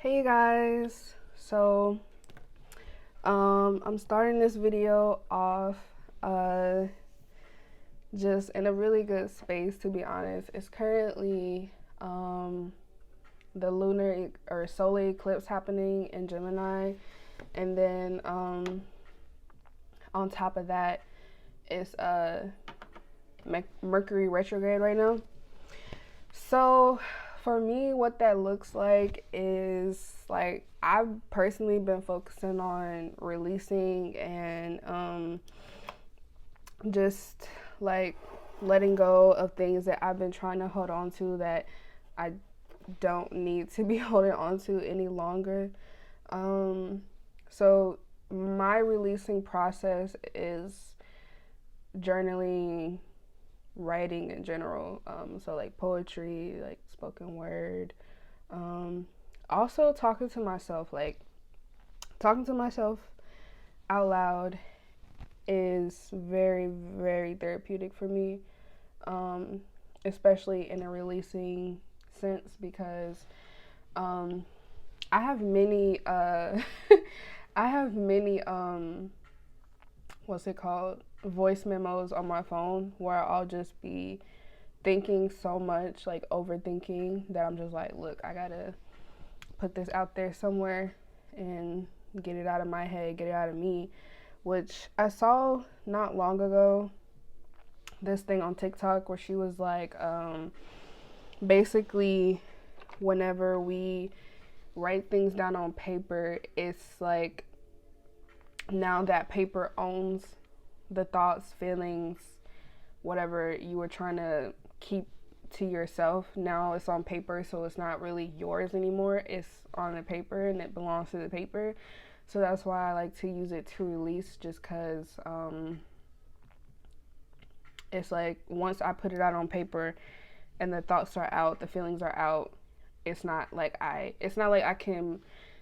Hey guys, I'm starting this video off just in a really good space, to be honest. It's currently the lunar or solar eclipse happening in Gemini, and then on top of that it's Mercury retrograde right now. So for me, what that looks like is like I've personally been focusing on releasing and just like letting go of things that I've been trying to hold on to that I don't need to be holding on to any longer. So my releasing process is journaling, writing in general. So like poetry, like spoken word. Um, Also talking to myself, like talking to myself out loud is very, very therapeutic for me. Um, Especially in a releasing sense because um, I have many I have many what's it called, voice memos on my phone where I'll just be thinking so much, like overthinking, that I'm just like, look, I gotta put this out there somewhere and get it out of my head, get it out of me. Which I saw not long ago, this thing on TikTok where she was like, basically, whenever we write things down on paper, it's like now that paper owns the thoughts, feelings, whatever you were trying to keep to yourself. Now it's on paper, so it's not really yours anymore. It's on the paper and it belongs to the paper. So that's why I like to use it to release, just because it's like once I put it out on paper and the thoughts are out, the feelings are out, it's not like I can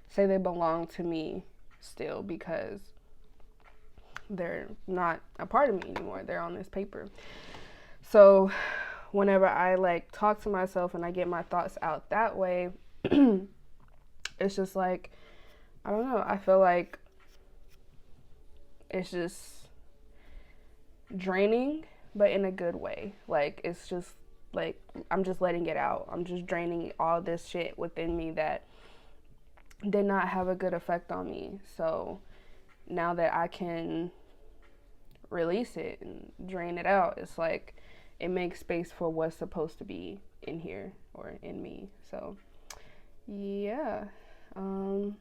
say they belong to me still, because they're not a part of me anymore. They're on this paper. So whenever I like talk to myself and I get my thoughts out that way, it's just like, I don't know, I feel like it's just draining, but in a good way. Like it's just like I'm just letting it out. I'm just draining all this shit within me that did not have a good effect on me. So now that I can release it and drain it out, it's like it makes space for what's supposed to be in here or in me. So yeah. And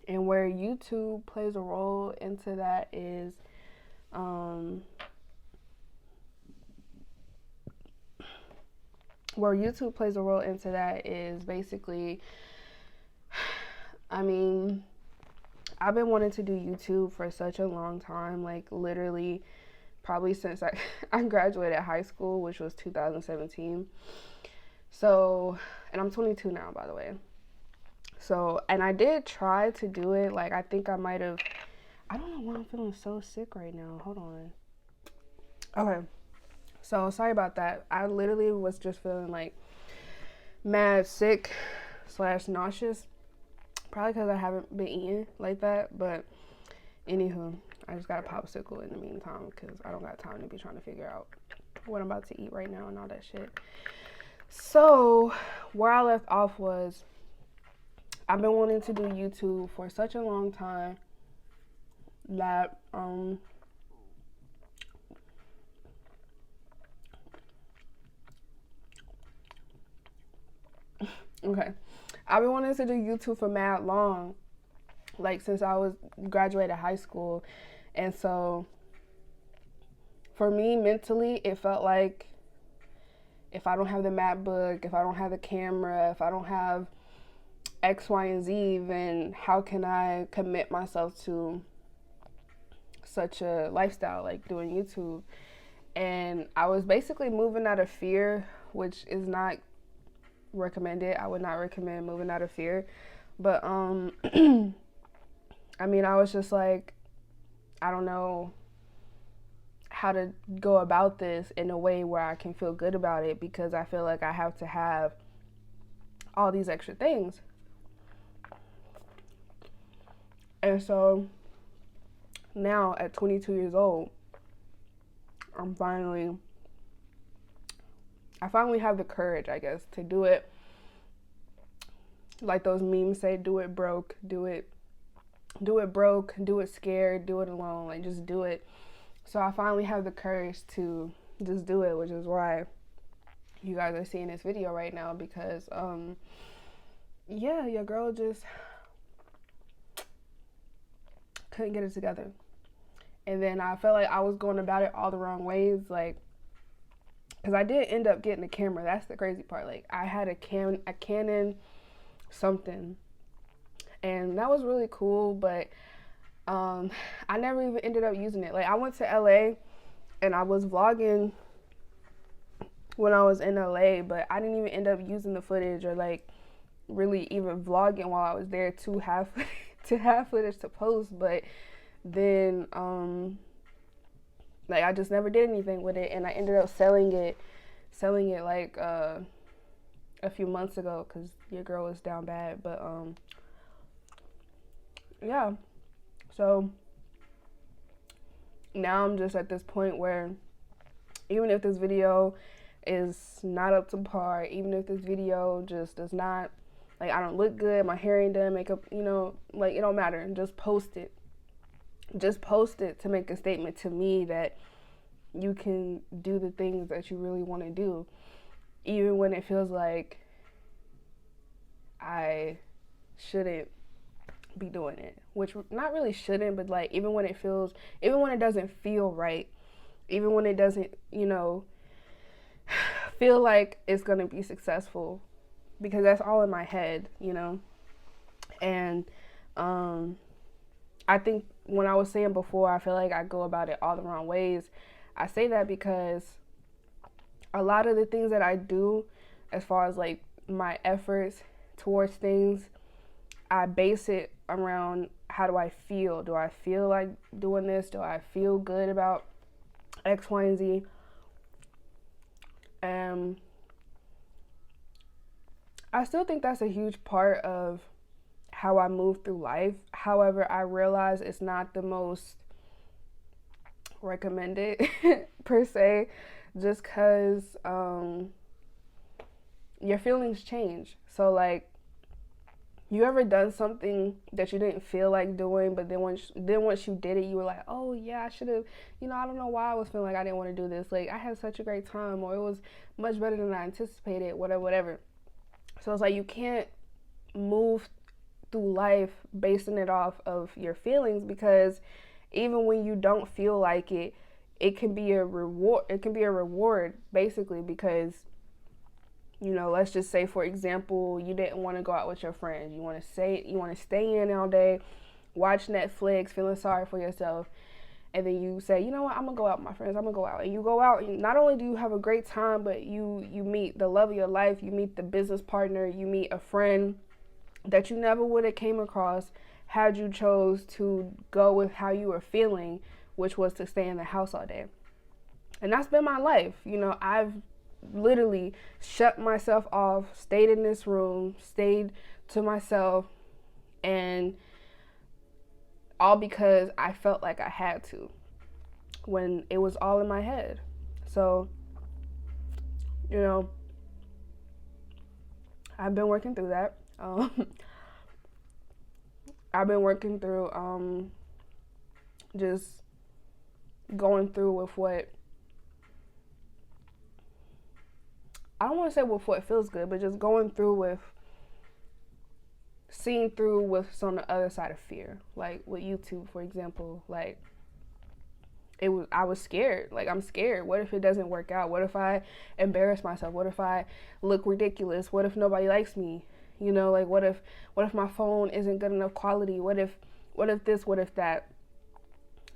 where YouTube plays a role into that is basically, I mean, I've been wanting to do YouTube for such a long time, like literally probably since I graduated high school, which was 2017. So, and I'm 22 now, by the way. So, and I did try to do it. Like, I think I might have, I don't know why I'm feeling so sick right now. Hold on. Okay. So, sorry about that. I literally was just feeling like mad sick slash nauseous. Probably because I haven't been eating like that. But, anywho, I just got a popsicle in the meantime because I don't got time to be trying to figure out what I'm about to eat right now and all that shit. So, where I left off was, I've been wanting to do YouTube for such a long time that okay, I've been wanting to do YouTube for mad long, like since I was graduated high school. And so for me mentally, it felt like if I don't have the MacBook, if I don't have the camera, if I don't have X, Y, and Z, then how can I commit myself to such a lifestyle like doing YouTube? And I was basically moving out of fear, which is not recommended. I would not recommend moving out of fear. But I mean, I was just like, I don't know how to go about this in a way where I can feel good about it, because I feel like I have to have all these extra things. And so now at 22 years old, I finally have the courage, I guess, to do it. Like those memes say, do it broke, do it broke, do it scared, do it alone, like just do it. So I finally have the courage to just do it, which is why you guys are seeing this video right now, because yeah, your girl just couldn't get it together. And then I felt like I was going about it all the wrong ways, like, because I did end up getting a camera. That's the crazy part. Like, I had a Canon something, and that was really cool, but I never even ended up using it. Like, I went to LA and I was vlogging when I was in LA, but I didn't even end up using the footage or like really even vlogging while I was there to have footage to post. But then like I just never did anything with it, and I ended up selling it like a few months ago because your girl was down bad. But yeah, so now I'm just at this point where even if this video is not up to par, even if this video just does not, like, I don't look good, my hair ain't done, makeup, you know, like, it don't matter, just post it. Just post it to make a statement to me that you can do the things that you really want to do, even when it feels like I shouldn't be doing it, which not really shouldn't, but like even when it doesn't feel right, even when it doesn't, you know, feel like it's gonna be successful, because that's all in my head, you know. And I think when I was saying before, I feel like I go about it all the wrong ways. I say that because a lot of the things that I do, as far as like my efforts towards things, I base it around how do I feel? Do I feel like doing this? Do I feel good about X, Y, and Z? I still think that's a huge part of how I move through life. However, I realize it's not the most recommended per se, just because your feelings change. So like, you ever done something that you didn't feel like doing, but then once you did it, you were like, oh yeah, I should have, you know, I don't know why I was feeling like I didn't want to do this. Like, I had such a great time, or it was much better than I anticipated, whatever. So it's like, you can't move through life basing it off of your feelings, because even when you don't feel like it, it can be a reward. It can be a reward, basically, because, you know, let's just say, for example, you didn't want to go out with your friends. You want to stay in all day, watch Netflix, feeling sorry for yourself. And then you say, you know what, I'm going to go out with my friends. I'm going to go out. And you go out, and not only do you have a great time, but you meet the love of your life. You meet the business partner. You meet a friend that you never would have came across had you chose to go with how you were feeling, which was to stay in the house all day. And that's been my life. You know, I've literally shut myself off, stayed in this room, stayed to myself, and all because I felt like I had to, when it was all in my head. So, you know, I've been working through that. I've been working through just going through with what, I don't want to say with what feels good, but just going through with seeing through what's on the other side of fear. Like with YouTube, for example, like I was scared. Like, I'm scared. What if it doesn't work out? What if I embarrass myself? What if I look ridiculous? What if nobody likes me? You know, like what if my phone isn't good enough quality? What if this, what if that?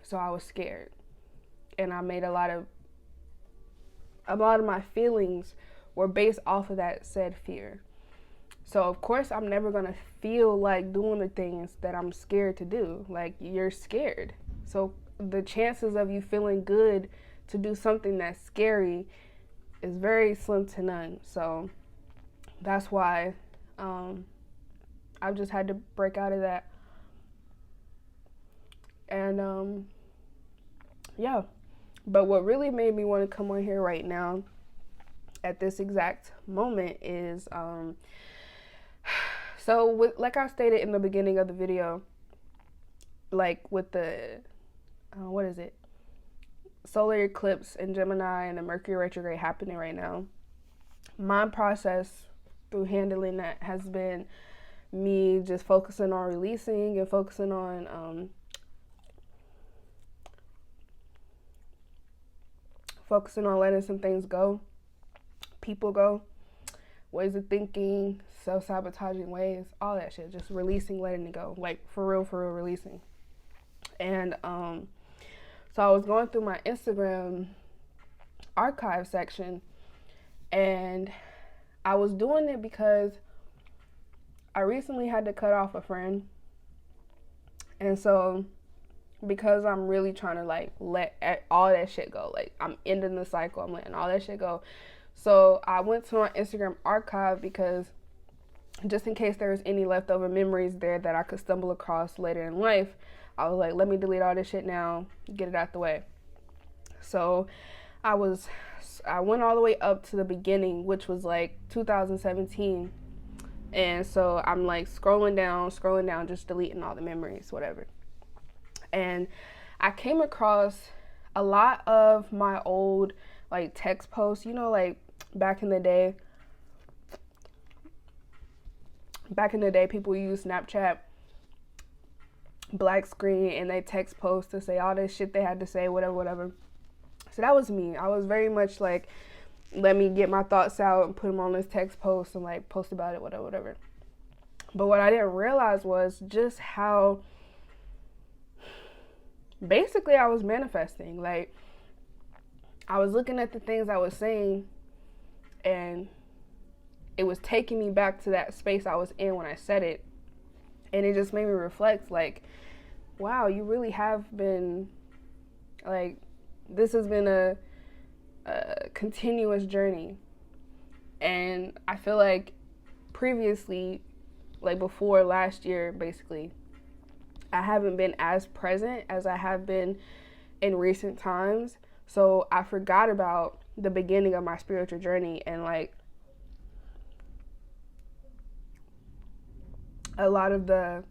So I was scared. And I made a lot of my feelings were based off of that said fear. So of course I'm never gonna feel like doing the things that I'm scared to do. Like, you're scared. So the chances of you feeling good to do something that's scary is very slim to none. So that's why I've just had to break out of that. And yeah, but what really made me want to come on here right now at this exact moment is so like I stated in the beginning of the video, like with the what is it, solar eclipse in Gemini and the Mercury retrograde happening right now, my process through handling that has been me just focusing on releasing and focusing on letting some things go, people go, ways of thinking, self-sabotaging ways, all that shit, just releasing, letting it go, like for real releasing. And so I was going through my Instagram archive section, and I was doing it because I recently had to cut off a friend. And so because I'm really trying to like let all that shit go, like I'm ending the cycle, I'm letting all that shit go. So I went to my Instagram archive because just in case there's any leftover memories there that I could stumble across later in life, I was like, let me delete all this shit now, get it out the way. So I went all the way up to the beginning, which was like 2017. And so I'm like scrolling down, just deleting all the memories, whatever. And I came across a lot of my old like text posts, you know, like back in the day people used Snapchat, black screen, and they text post to say all this shit they had to say, whatever. So that was me. I was very much like, let me get my thoughts out and put them on this text post and like post about it, whatever. But what I didn't realize was just how basically I was manifesting. Like, I was looking at the things I was saying, and it was taking me back to that space I was in when I said it. And it just made me reflect, like, wow, you really have been, like, this has been a continuous journey. And I feel like previously, like before last year, basically, I haven't been as present as I have been in recent times. So I forgot about the beginning of my spiritual journey, and like a lot of the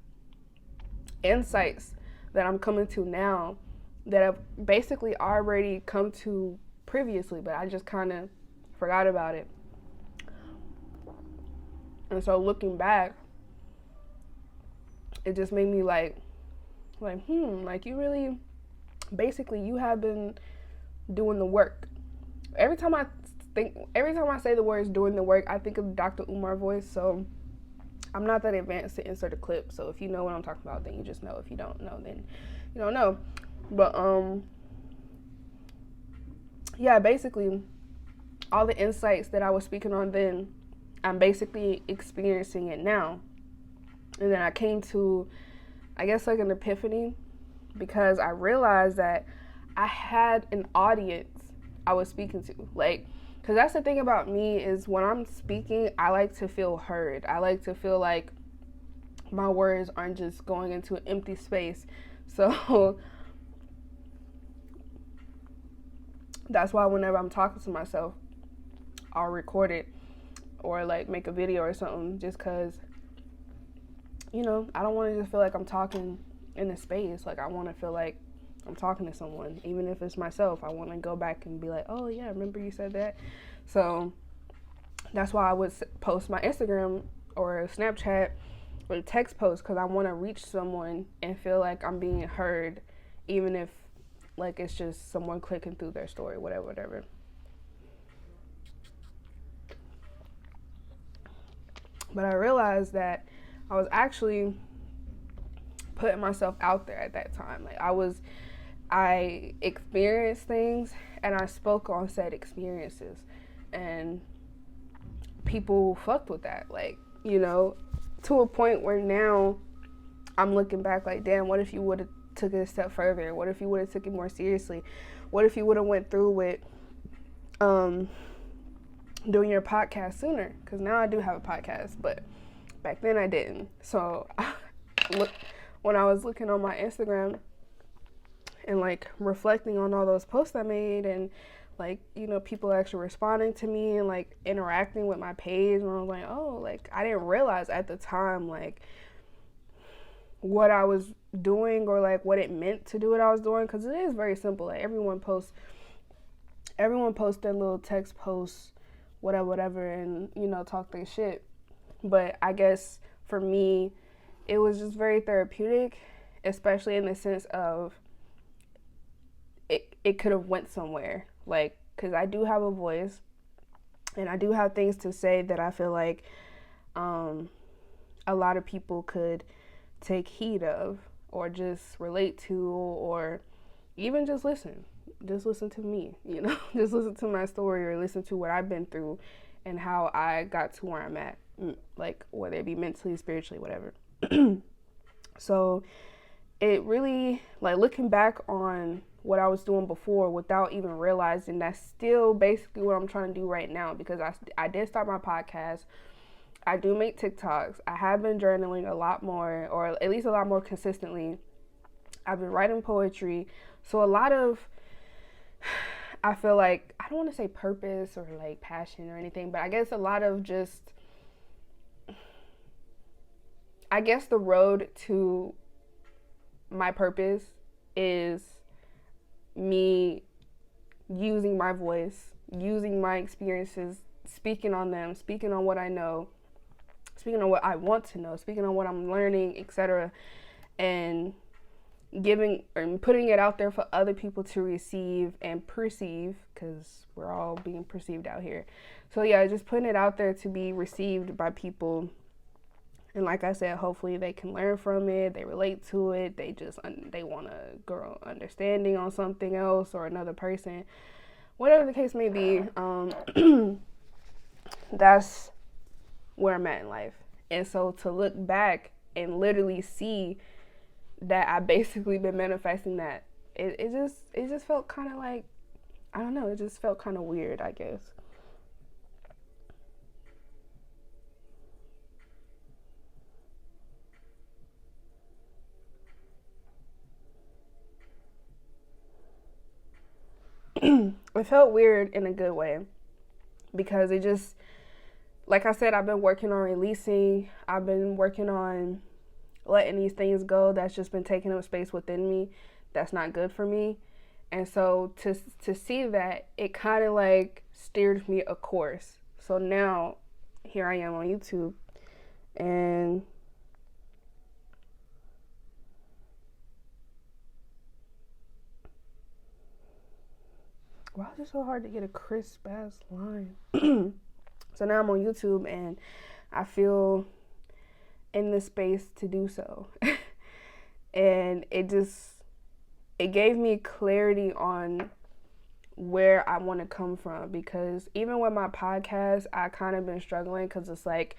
insights that I'm coming to now that I've basically already come to previously, but I just kind of forgot about it. And so looking back, it just made me like you really, basically, you have been doing the work. Every time I say the words doing the work, I think of Dr. Umar voice. So I'm not that advanced to insert a clip. So if you know what I'm talking about, then you just know. If you don't know, then you don't know. But yeah, basically all the insights that I was speaking on then, I'm basically experiencing it now. And then I came to, I guess, like an epiphany, because I realized that I had an audience I was speaking to. Like, because that's the thing about me, is when I'm speaking, I like to feel heard. I like to feel like my words aren't just going into an empty space. So that's why whenever I'm talking to myself, I'll record it or like make a video or something, just because, you know, I don't want to just feel like I'm talking in a space. Like, I want to feel like I'm talking to someone, even if it's myself. I want to go back and be like, oh yeah, remember you said that? So that's why I would post my Instagram or Snapchat or text post, because I want to reach someone and feel like I'm being heard, even if like it's just someone clicking through their story, whatever. But I realized that I was actually putting myself out there at that time. Like, I experienced things and I spoke on said experiences, and people fucked with that. Like, you know, to a point where now I'm looking back like, damn, what if you would have took it a step further? What if you would have took it more seriously? What if you would have went through with doing your podcast sooner? Because now I do have a podcast, but back then I didn't. So when I was looking on my Instagram and like reflecting on all those posts I made, and like, you know, people actually responding to me and like interacting with my page, and I was like, oh, like I didn't realize at the time like what I was doing, or like what it meant to do what I was doing, because it is very simple. Like everyone posts their little text posts, whatever, and you know, talk their shit. But I guess for me, it was just very therapeutic, especially in the sense of it could have went somewhere, like, because I do have a voice and I do have things to say that I feel like a lot of people could take heed of, or just relate to, or even just listen to me, you know. Just listen to my story, or listen to what I've been through and how I got to where I'm at, like whether it be mentally, spiritually, whatever. So it really, like, looking back on what I was doing before without even realizing, that's still basically what I'm trying to do right now, because I did start my podcast. I do make TikToks. I have been journaling a lot more, or at least a lot more consistently. I've been writing poetry. So a lot of, I feel like, I don't want to say purpose or like passion or anything, but I guess a lot of just, I guess the road to my purpose is me using my voice, using my experiences, speaking on them, speaking on what I know, speaking on what I want to know, speaking on what I'm learning, etc., and giving or putting it out there for other people to receive and perceive, because we're all being perceived out here. So yeah, just putting it out there to be received by people. And like I said, hopefully they can learn from it, they relate to it, they want to grow understanding on something else or another person, whatever the case may be. That's where I'm at in life. And so to look back and literally see that I basically been manifesting that, it just felt kind of like, I don't know, it just felt kind of weird, I guess. It felt weird in a good way, because it just, like I said, I've been working on releasing, I've been working on letting these things go that's just been taking up space within me that's not good for me. And so to see that, it kind of like steered me a course. So now here I am on YouTube, and why is it so hard to get a crisp ass line? So now I'm on YouTube, and I feel in the space to do so. And it gave me clarity on where I want to come from, because even with my podcast, I kind of been struggling, because it's like,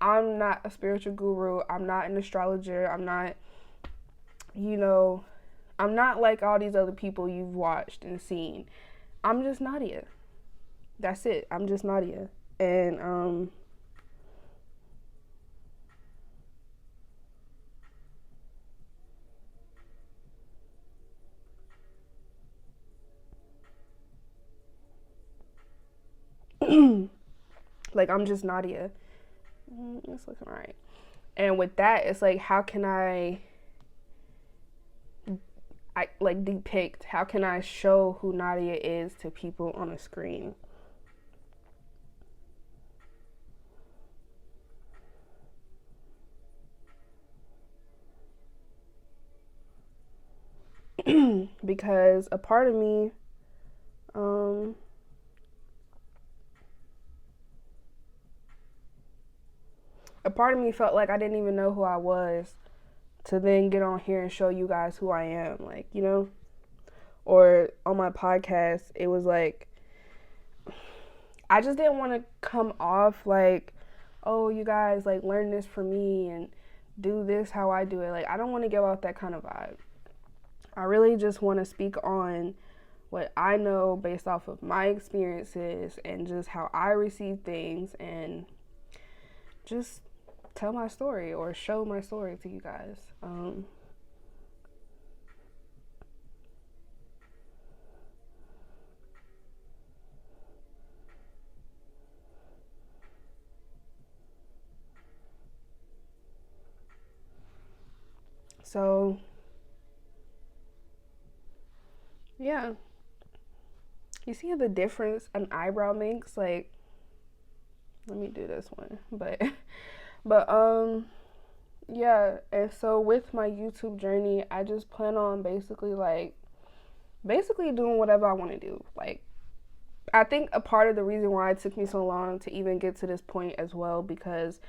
I'm not a spiritual guru, I'm not an astrologer, I'm not, you know, I'm not like all these other people you've watched and seen. I'm just Nadia. That's it. I'm just Nadia. And like, I'm just Nadia. It's looking all right. And with that, it's like, how can I like depict, how can I show who Nadia is to people on a screen? Because a part of me, um, felt like I didn't even know who I was, to then get on here and show you guys who I am, like, you know? Or on my podcast, it was like, I just didn't want to come off like, oh, you guys, like, learn this from me and do this how I do it. Like, I don't want to give off that kind of vibe. I really just want to speak on what I know based off of my experiences and just how I receive things, and just tell my story or show my story to you guys. So yeah, you see the difference an eyebrow makes. Like, let me do this one, but yeah. And so with my YouTube journey, I just plan on basically doing whatever I want to do. Like, I think a part of the reason why it took me so long to even get to this point as well, because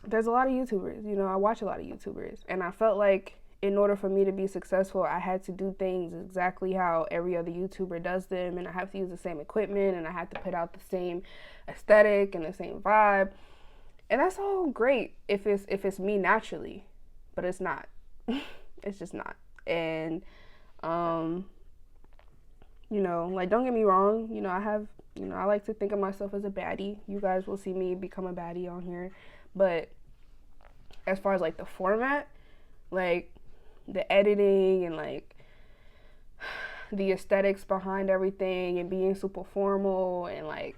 there's a lot of YouTubers, I watch a lot of YouTubers, and I felt like in order for me to be successful, I had to do things exactly how every other YouTuber does them, and I have to use the same equipment, and I have to put out the same aesthetic and the same vibe. And that's all great if it's me naturally, but it's not. It's just not. And like, don't get me wrong, I like to think of myself as a baddie. You guys will see me become a baddie on here. But as far as like the format, like the editing and like the aesthetics behind everything and being super formal and like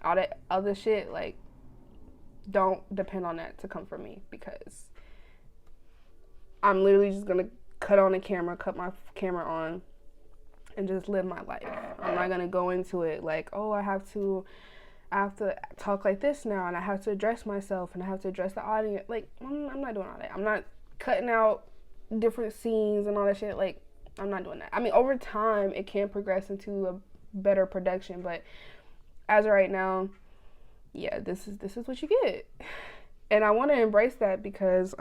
all that other shit, like, don't depend on that to come from me, because I'm literally just gonna cut my camera on and just live my life. I'm not gonna go into it like, oh, I have to talk like this now, and I have to address myself, and I have to address the audience. Like, I'm not doing all that. I'm not cutting out different scenes and all that shit. Like, I'm not doing that. I mean, over time, it can progress into a better production, but as of right now, yeah, this is what you get. And I want to embrace that, because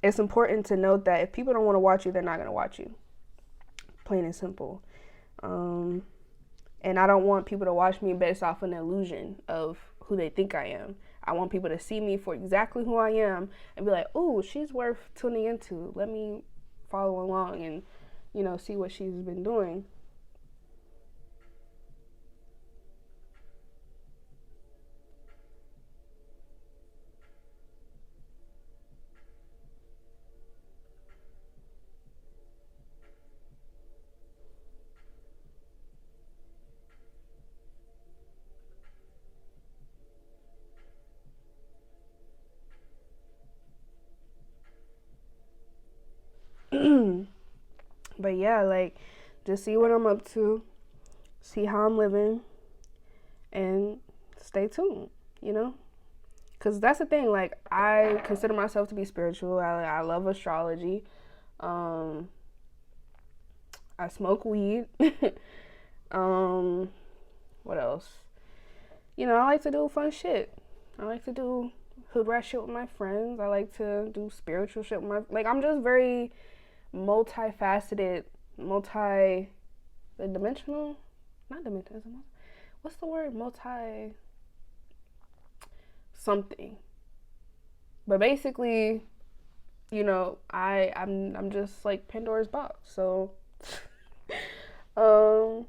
it's important to note that if people don't want to watch you, they're not going to watch you. Plain and simple. And I don't want people to watch me based off an illusion of who they think I am. I want people to see me for exactly who I am and be like, oh, she's worth tuning into. Let me follow along and, see what she's been doing. But yeah, like, just see what I'm up to, see how I'm living, and stay tuned, Because that's the thing, like, I consider myself to be spiritual. I love astrology. I smoke weed. What else? I like to do fun shit. I like to do hood rat shit with my friends. I like to do spiritual shit with like, I'm just very multifaceted, dimensional, not dimensional, what's the word, multi something, but basically, I'm just like Pandora's box. So I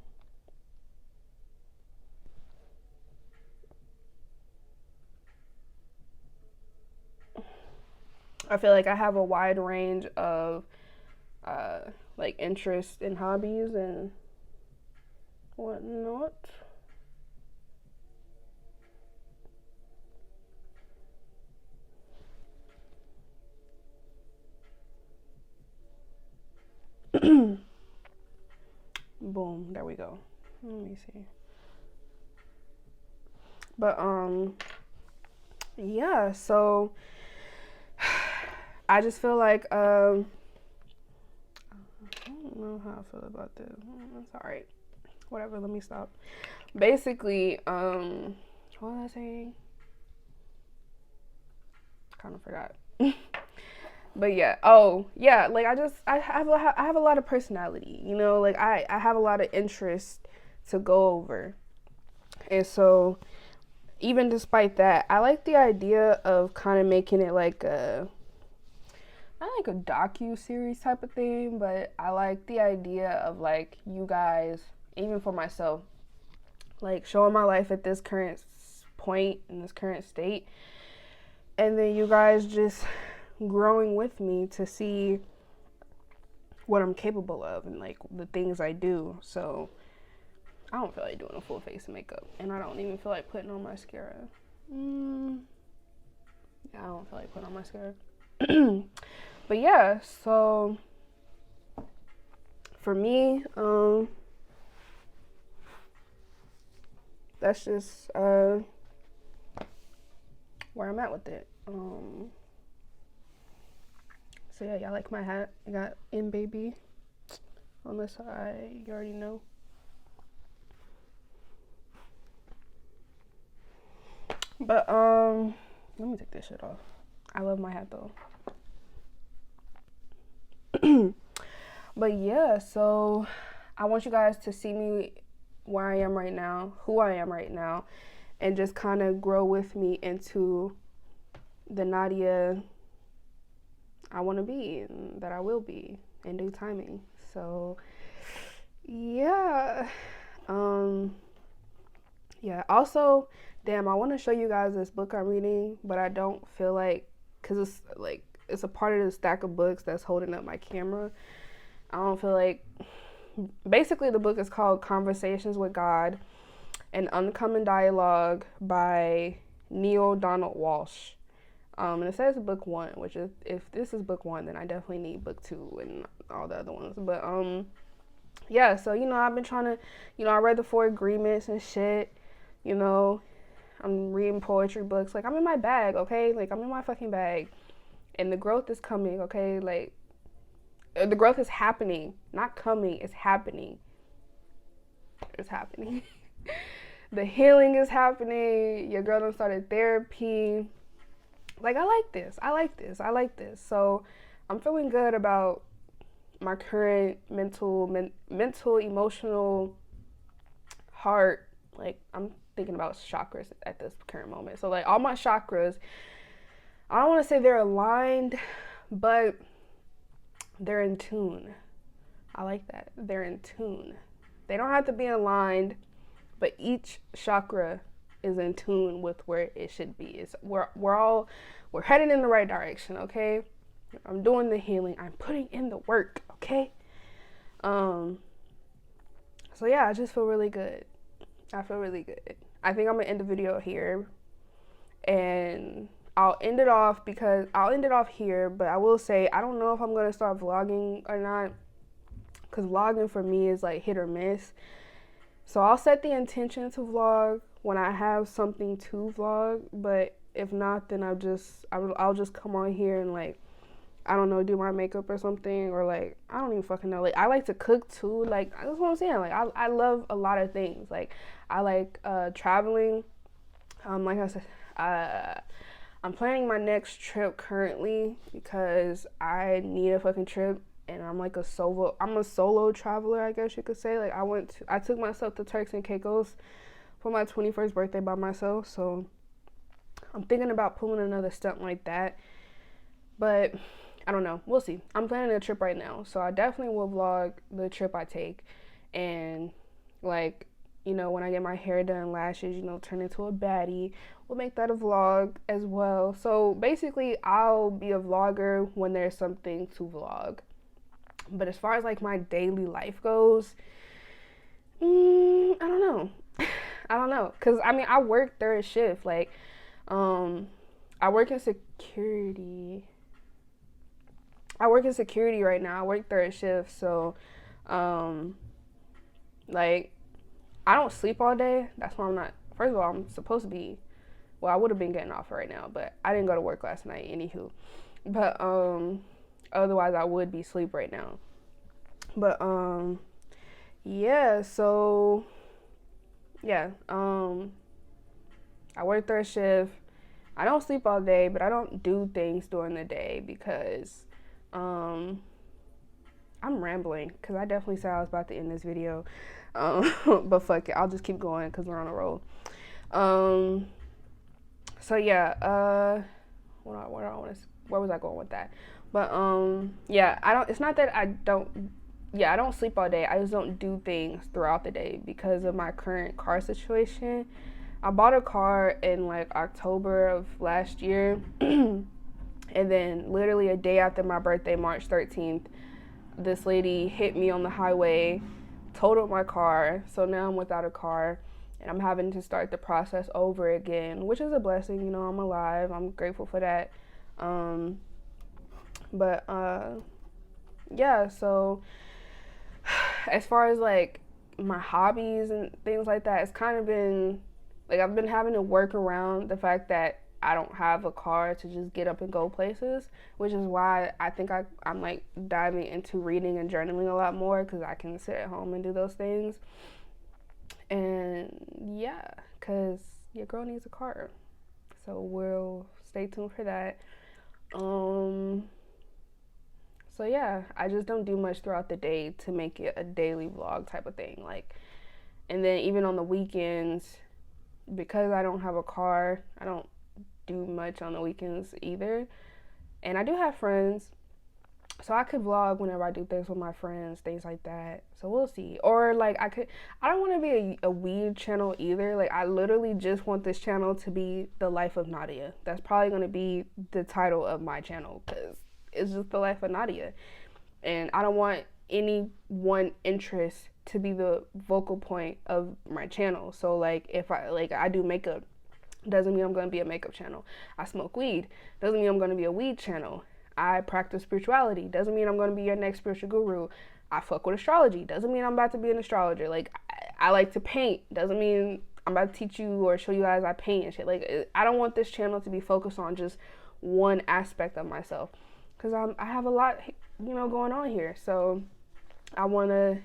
feel like I have a wide range of like interests and hobbies and whatnot. Boom, there we go. Let me see. But yeah, so I just feel like I don't know how I feel about this. That's all right. Whatever, let me stop. Basically, what was I saying? Kind of forgot. But yeah, like, I have a lot of personality, like I have a lot of interest to go over. And so even despite that, I like the idea of kind of making it like not like a docu-series type of thing, but I like the idea of like you guys, even for myself, like showing my life at this current point, in this current state, and then you guys just growing with me to see what I'm capable of and like the things I do. So I don't feel like doing a full face of makeup, and I don't even feel like putting on mascara. I don't don't feel like putting on mascara. But yeah, so for me, that's just where I'm at with it. So yeah, y'all like my hat? I got in baby on the side. You already know. But let me take this shit off. I love my hat though. But yeah, so I want you guys to see me where I am right now, who I am right now, and just kind of grow with me into the Nadia I want to be and that I will be in due timing. So yeah, yeah. Also, damn, I want to show you guys this book I'm reading, but I don't feel like, cause it's like it's a part of the stack of books that's holding up my camera. I don't feel like. Basically, the book is called Conversations with God, an Uncommon Dialogue by Neil Donald Walsh. And it says book 1, which is, if this is book 1, then I definitely need book 2 and all the other ones. But yeah, so I've been trying to, I read the 4 Agreements and shit. I'm reading poetry books. Like, I'm in my bag, okay? Like, I'm in my fucking bag, and the growth is coming, okay? Like, the growth is happening, not coming. It's happening. It's happening. The healing is happening. Your girl done started therapy. Like, I like this. So I'm feeling good about my current mental, emotional, heart. Like, I'm thinking about chakras at this current moment. So, like, all my chakras, I don't want to say they're aligned, but they're in tune. I like that. They're in tune. They don't have to be aligned, but each chakra is in tune with where it should be. We're headed in the right direction, okay? I'm doing the healing. I'm putting in the work, okay? So yeah, I just feel really good. I feel really good. I think I'm gonna end the video here, and I'll end it off here, but I will say I don't know if I'm gonna start vlogging or not, because vlogging for me is like hit or miss. So I'll set the intention to vlog when I have something to vlog, but if not, then I'll just come on here and, like, I don't know, do my makeup or something, or like, I don't even fucking know. Like, I like to cook too. Like, that's what I'm saying. Like, I love a lot of things. Like, I like traveling. Like I said, I'm planning my next trip currently because I need a fucking trip, and I'm a solo traveler, I guess you could say. Like, I took myself to Turks and Caicos for my 21st birthday by myself, so I'm thinking about pulling another stunt like that, but I don't know. We'll see. I'm planning a trip right now, so I definitely will vlog the trip I take, and, like, when I get my hair done, lashes, turn into a baddie, we'll make that a vlog as well. So basically, I'll be a vlogger when there's something to vlog. But as far as, like, my daily life goes, I don't know. I don't know. Because, I mean, I work third shift. Like, I work in security. Right now. I work third shift. So, like, I don't sleep all day. That's why I'm not. First of all, I'm supposed to be. Well, I would have been getting off right now, but I didn't go to work last night. Anywho, but otherwise I would be asleep right now. But yeah. So yeah. I work third shift. I don't sleep all day, but I don't do things during the day because I'm rambling, because I definitely said I was about to end this video. But fuck it, I'll just keep going because we're on a roll. So yeah, where was I going with that? But yeah, it's not that I don't sleep all day. I just don't do things throughout the day because of my current car situation. I bought a car in, like, October of last year, and then literally a day after my birthday, March 13th, this lady hit me on the highway, totaled my car, so now I'm without a car, and I'm having to start the process over again, which is a blessing. I'm alive. I'm grateful for that. Um, but yeah, so as far as like my hobbies and things like that, it's kind of been like I've been having to work around the fact that I don't have a car to just get up and go places, which is why I think I'm like diving into reading and journaling a lot more because I can sit at home and do those things. And yeah, because your girl needs a car. So we'll stay tuned for that. Um, so yeah, I just don't do much throughout the day to make it a daily vlog type of thing. Like, and then even on the weekends, because I don't have a car, I don't do much on the weekends either. And I do have friends, so I could vlog whenever I do things with my friends, things like that. So we'll see. Or like I don't want to be a weed channel either. Like I literally just want this channel to be the life of Nadia. That's probably going to be the title of my channel because it's just the life of Nadia. And I don't want any one interest to be the vocal point of my channel. So like if I do makeup, doesn't mean I'm going to be a makeup channel. I smoke weed, doesn't mean I'm going to be a weed channel. I practice spirituality, doesn't mean I'm going to be your next spiritual guru. I fuck with astrology, doesn't mean I'm about to be an astrologer. Like I like to paint, doesn't mean I'm about to teach you or show you guys I paint and shit. Like I don't want this channel to be focused on just one aspect of myself because I have a lot, going on here. So I want to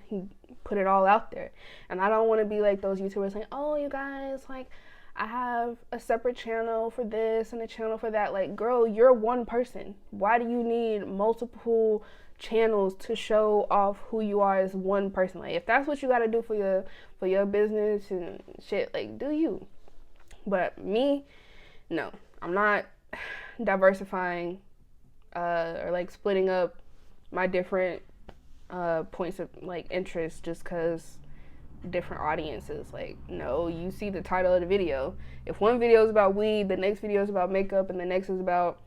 put it all out there, and I don't want to be like those YouTubers saying, "Oh, you guys, like, I have a separate channel for this and a channel for that." Like, girl, you're one person. Why do you need multiple channels to show off who you are as one person? Like, if that's what you got to do for your business and shit, like, do you? But me, no, I'm not diversifying or like splitting up my different points of like interest just because different audiences. Like, no, you see the title of the video. If one video is about weed, the next video is about makeup, and the next is about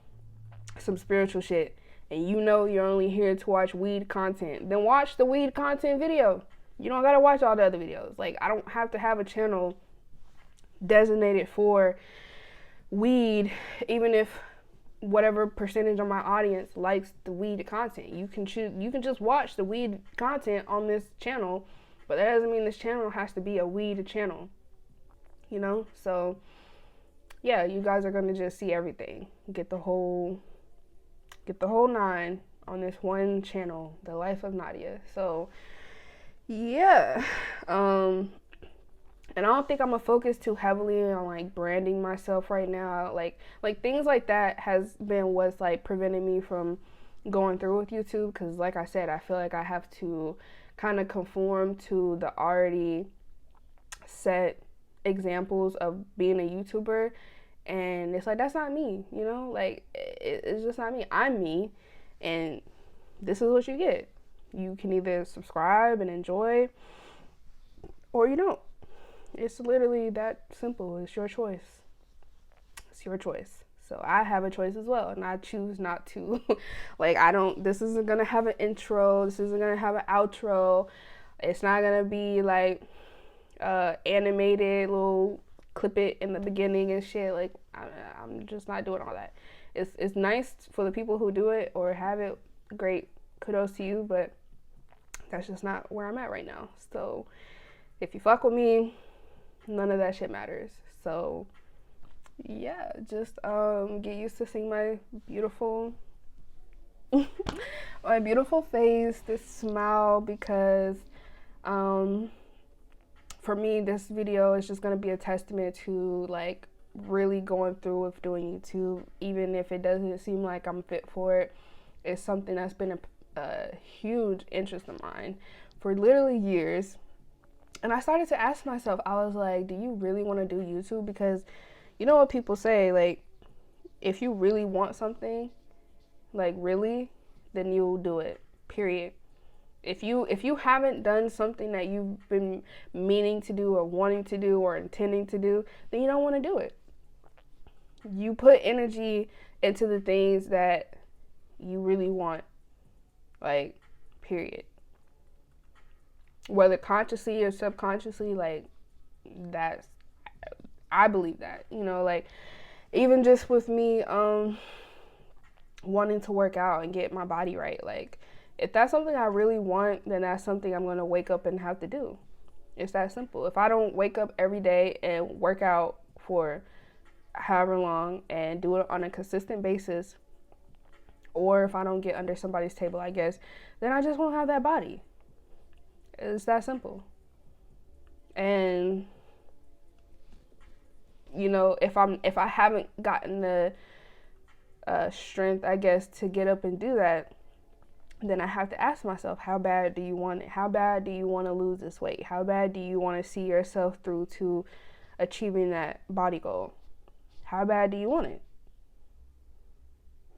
some spiritual shit, and you're only here to watch weed content, then watch the weed content video. You don't gotta watch all the other videos. Like, I don't have to have a channel designated for weed, even if whatever percentage of my audience likes the weed content. You can just watch the weed content on this channel, but that doesn't mean this channel has to be a weed channel, So yeah, you guys are gonna just see everything, get the whole nine on this one channel, the life of Nadia. So yeah, and I don't think I'm gonna focus too heavily on like branding myself right now. Like things like that has been what's like preventing me from going through with YouTube, because like I said, I feel like I have to kind of conform to the already set examples of being a YouTuber, and it's like, that's not me, like it's just not me. I'm me, and this is what you get. You can either subscribe and enjoy, or you don't. It's literally that simple. It's your choice. It's your choice. So I have a choice as well, and I choose not to. Like, this isn't gonna have an intro, this isn't gonna have an outro, it's not gonna be like animated little clip it in the beginning and shit. Like, I'm just not doing all that. It's nice for the people who do it or have it, great, kudos to you, but that's just not where I'm at right now. So if you fuck with me, none of that shit matters. So yeah, just get used to seeing my beautiful my beautiful face, this smile, because for me, this video is just gonna be a testament to like really going through with doing YouTube, even if it doesn't seem like I'm fit for it. It's something that's been a huge interest of mine for literally years. And I started to ask myself, I was like, do you really want to do YouTube? Because you know what people say, like, if you really want something, like really, then you'll do it, period. If you haven't done something that you've been meaning to do or wanting to do or intending to do, then you don't want to do it. You put energy into the things that you really want, like, period. Whether consciously or subconsciously, like, I believe that, like, even just with me wanting to work out and get my body right. Like, if that's something I really want, then that's something I'm going to wake up and have to do. It's that simple. If I don't wake up every day and work out for however long and do it on a consistent basis, or if I don't get under somebody's table, I guess, then I just won't have that body. It's that simple. And you know, if I haven't gotten the strength, I guess, to get up and do that, then I have to ask myself, how bad do you want it? How bad do you want to lose this weight? How bad do you want to see yourself through to achieving that body goal? How bad do you want it?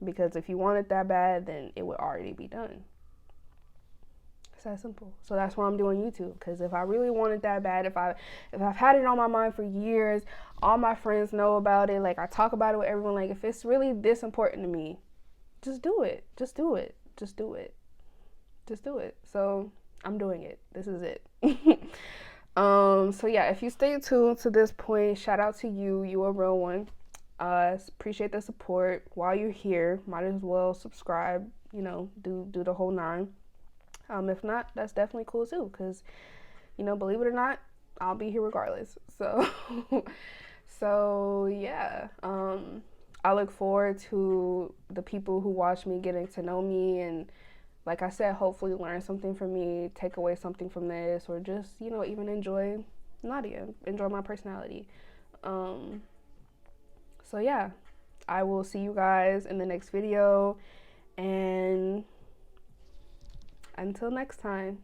Because if you want it that bad, then it would already be done. It's that simple. So that's why I'm doing YouTube. Because if I really want it that bad, if I've had it on my mind for years, all my friends know about it, like I talk about it with everyone, like if it's really this important to me, just do it. Just do it. Just do it. Just do it. So I'm doing it. This is it. So yeah, if you stay tuned to this point, shout out to you. You a real one. Appreciate the support. While you're here, might as well subscribe, you know, do the whole 9. If not, that's definitely cool too, because, you know, believe it or not, I'll be here regardless. So so yeah, I look forward to the people who watch me getting to know me, and like I said, hopefully learn something from me, take away something from this, or just, you know, even enjoy Nadia, enjoy my personality. So yeah, I will see you guys in the next video, and until next time.